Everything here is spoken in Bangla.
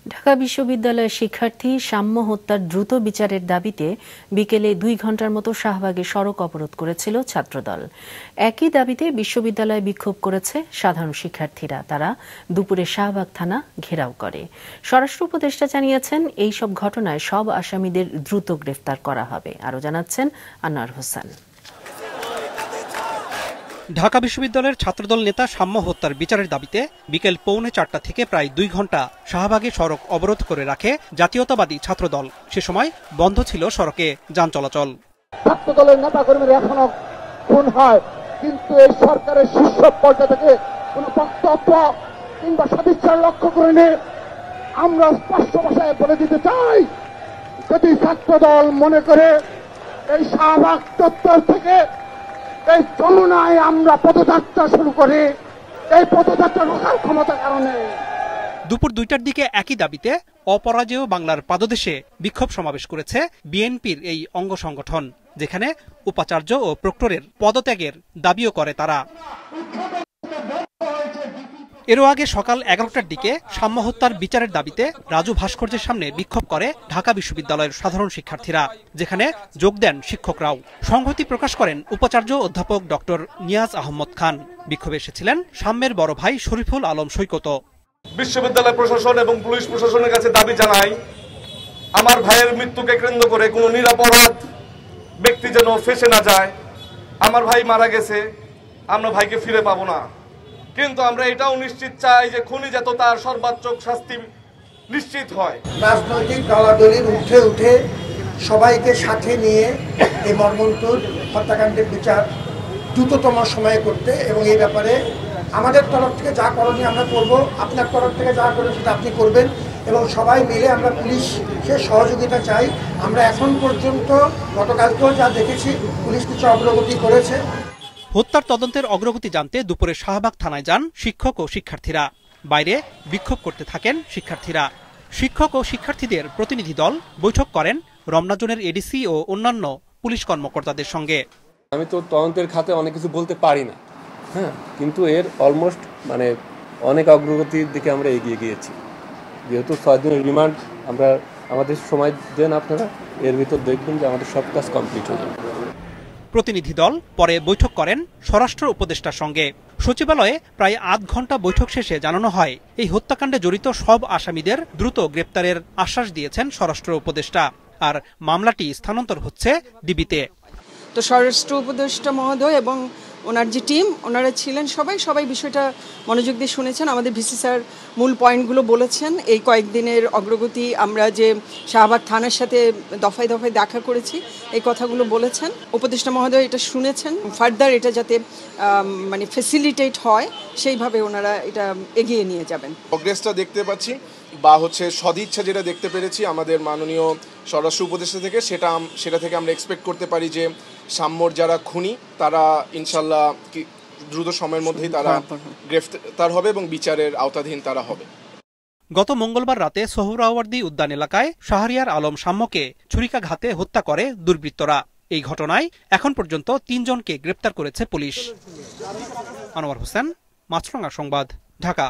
ঢাকা বিশ্ববিদ্যালয়ের শিক্ষার্থী সাম্য হত্যার দ্রুত বিচারের দাবিতে বিকেলে 2 ঘণ্টার মতো শাহবাগে সড়ক অবরোধ করেছিল ছাত্রদল। একই দাবিতে বিশ্ববিদ্যালয়ে বিক্ষোভ করেছে সাধারণ শিক্ষার্থীরা। তারা দুপুরে শাহবাগ থানা ঘেরাও করে। স্বরাষ্ট্র উপদেষ্টা জানিয়েছেন, এই সব ঘটনায় সব আসামিদের দ্রুত গ্রেফতার করা হবে। আরও জানাচ্ছেন আনোয়ার হোসেন। ঢাকা বিশ্ববিদ্যালয়ের ছাত্রদল নেতা সাম্য হত্যার বিচারের দাবিতে বিকেল 3:45 থেকে প্রায় 2 ঘণ্টা শাহবাগে সড়ক অবরোধ করে রাখে জাতীয়তাবাদী ছাত্রদল। সে সময় বন্ধ ছিল সড়কে যান চলাচল। ছাত্রদলের নেতাকর্মীরা এখনো খুন হয়, কিন্তু এই সরকারের শীর্ষ পর্যায় থেকে কোন বক্তব্য কিংবা সদিচ্ছার লক্ষ্য করেনি। আমরা স্পষ্ট ভাষায় বলে দিতে চাই, যদি ছাত্রদল মনে করে এই শাহবাগ চত্বর থেকে এই যমুনায় আমরা পদযাত্রা শুরু করি, এই পদযাত্রা রোখার ক্ষমতা কারণে দুপুর 2টার দিকে একই দাবিতে অপরাজেয় বাংলার পাদদেশে বিক্ষোভ সমাবেশ করেছে বিএনপির এই অঙ্গ সংগঠন, যেখানে উপাচার্য ও প্রক্টরের পদত্যাগের দাবিও করে তারা। এরও আগে সকাল 11টার দিকে সাম্য হত্যার বিচারের দাবিতে রাজু ভাস্কর্যের সামনে বিক্ষোভ করে ঢাকা বিশ্ববিদ্যালয়ের সাধারণ শিক্ষার্থীরা, যেখানে যোগ দেন শিক্ষকরাও। সংহতি প্রকাশ করেন উপাচার্য অধ্যাপক ডক্টর নিয়াজ আহমদ খান। বিক্ষোভে এসেছিলেন সাম্যের বড় ভাই শরীফুল আলম সৈকত। বিশ্ববিদ্যালয় প্রশাসন এবং পুলিশ প্রশাসনের কাছে দাবি জানাই, আমার ভাইয়ের মৃত্যুকে কেন্দ্র করে কোনো নিরপরাধ ব্যক্তি যেন ফেঁসে না যায়। আমার ভাই মারা গেছে, আমরা ভাইকে ফিরে পাবো না, কিন্তু আমরা এটাও নিশ্চিত চাই যে খুনি যাতে তার সর্বোচ্চ শাস্তি নিশ্চিত হয়। রাজনৈতিক দলাদলির উঠে উঠে সবাইকে সাথে নিয়ে এই মর্মন্তুদ হত্যাকাণ্ডের বিচার দ্রুততম সময়ে করতে, এবং এই ব্যাপারে আমাদের তরফ থেকে যা করণীয় আমরা করব, আপনার তরফ থেকে যা করবেন সেটা আপনি করবেন, এবং সবাই মিলে আমরা পুলিশের সহযোগিতা চাই। আমরা এখন পর্যন্ত গতকালকেও যা দেখেছি, পুলিশ কিছু অগ্রগতি করেছে। হত্যার তদন্তের অগ্রগতি জানতে দুপুরে শাহবাগ থানায় যান শিক্ষক ও শিক্ষার্থীরা। বাইরে বিক্ষোভ করতে থাকেন শিক্ষার্থীরা। শিক্ষক ও শিক্ষার্থীদের প্রতিনিধি দল বৈঠক করেন রমনা জোনের এডিসি ও অন্যান্য পুলিশ কর্মকর্তাদের সঙ্গে। আমি তো তদন্তের খাতে অনেক কিছু বলতে পারি না, কিন্তু এর অলমোস্ট অনেক অগ্রগতির দিকে আমরা এগিয়ে গিয়েছি। যেহেতু 6 দিনের রিমান্ড, আমরা আমাদের সময় দেন আপনারা, এর ভিতর দেখবেন যে আমাদের সব কাজ কমপ্লিট হয়ে যাবে। প্রতিনিধি দল পরে বৈঠক করেন স্বরাষ্ট্র উপদেষ্টার সঙ্গে। সচিবালয়ে প্রায় আধ ঘণ্টা বৈঠক শেষে জানানো হয়, এই হত্যাকাণ্ডে জড়িত সব আসামিদের দ্রুত গ্রেপ্তারের আশ্বাস দিয়েছেন স্বরাষ্ট্র উপদেষ্টা, আর মামলাটি স্থানান্তর হচ্ছে ডিবিতে। তো স্বরাষ্ট্র উপদেষ্টা মহোদয় এবং ওনার যে টিম, ওনারা ছিলেন সবাই বিষয়টা মনোযোগ দিয়ে শুনেছেন। আমাদের ভিসি স্যার মূল পয়েন্টগুলো বলেছেন। এই কয়েকদিনের অগ্রগতি, আমরা যে শাহবাগ থানার সাথে দফায় দফায় দেখা করেছি, এই কথাগুলো বলেছেন। উপদেষ্টা মহোদয় এটা শুনেছেন। ফার্দার এটা যাতে ফ্যাসিলিটেট হয়, সেইভাবে ওনারা এটা এগিয়ে নিয়ে যাবেন। প্রোগ্রেসটা দেখতে পাচ্ছি, বা সদিচ্ছা যেটা দেখতে পেরেছি আমাদের মাননীয় স্বরাষ্ট্র উপদেষ্টা থেকে, সেটা থেকে আমরা এক্সপেক্ট করতে পারি যে সাম্যর যারা খুনি তারা ইনশাল্লাহ দ্রুত সময়ের মধ্যেই তারা গ্রেফতার হবে এবং বিচারের আওতাধীন তারা হবে। গত মঙ্গলবার রাতে সোহরাওয়ার্দী উদ্যান এলাকায় শাহরিয়ার আলম সাম্যকে ছুরিকাঘাতে হত্যা করে দুর্বৃত্তরা। এই ঘটনায় এখন পর্যন্ত 3 জনকে গ্রেপ্তার করেছে পুলিশ। আনোয়ার হোসেন, মাছরাঙা সংবাদ, ঢাকা।